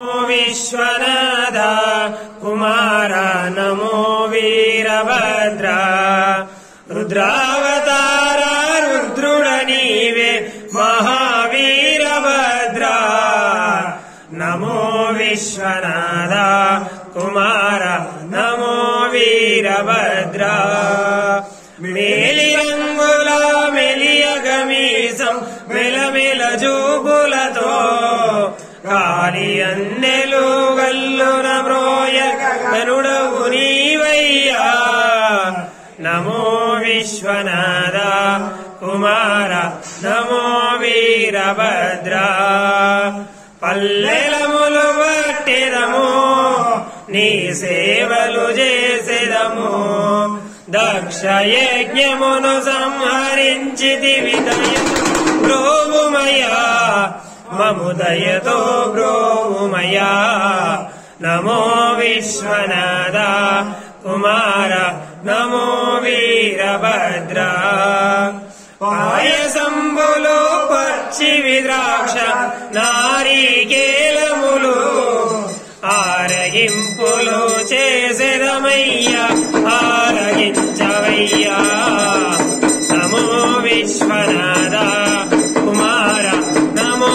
विश्वनाथ कुमार नमो वीरभद्रा रुद्रावतार रुद्रुडनीवे महावीरभद्रा नमो विश्वनाथ कुमार नमो वीरभद्रा मेलिरंगुल मेलियगमीसं मेलमेल जूबुलतो काली अन्नेलु गल्लुन म्रोय कनुडवु नीवय्या नमो विश्वनाथ कुमार नमो वीरभद्रा पल्लेलमुलु वट्टिदमु नी सेवलु जेसेदमु दक्ष यज्ञमुनु संहरिंचितिवि दयतु ब्रोवुमया ममुदयतो ब्रोवुमया नमो विश्वनाथ कुमार नमो वीरभद्रा पायसंबुलो पच्चिवि द्राक्ष नारिकेलमुलु आरगिंपुलु चेसेदमय्या आरगिंचवय्या नमो विश्वनाथ कुमार नमो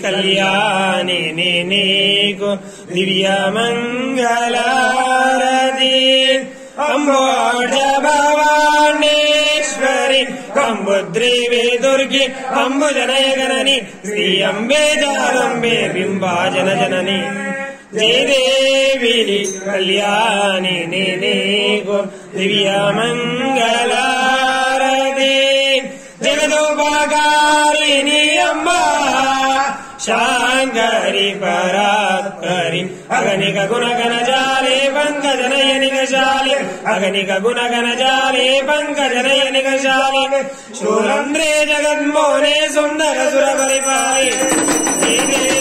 कल्याणी नीको दिव्यमंगलारती अंबोढ भवानेश्वरी कंबुद्रीवे दुर्गे अंबुजनयगननी श्री अंबे जालंबे बिंबाजन जननी जय देवी कल्याणी नीको दिव्यमंगलारती जगदोपकारिणी अम्बा शांकरी परात्परी अगणिक गुणगण जाले पंकजनयनिक शाले अगणिक गुणगण जाले पंकजनयनिक शाले शूरंद्रे जगन्मोहने सुंदर सुर परिपाले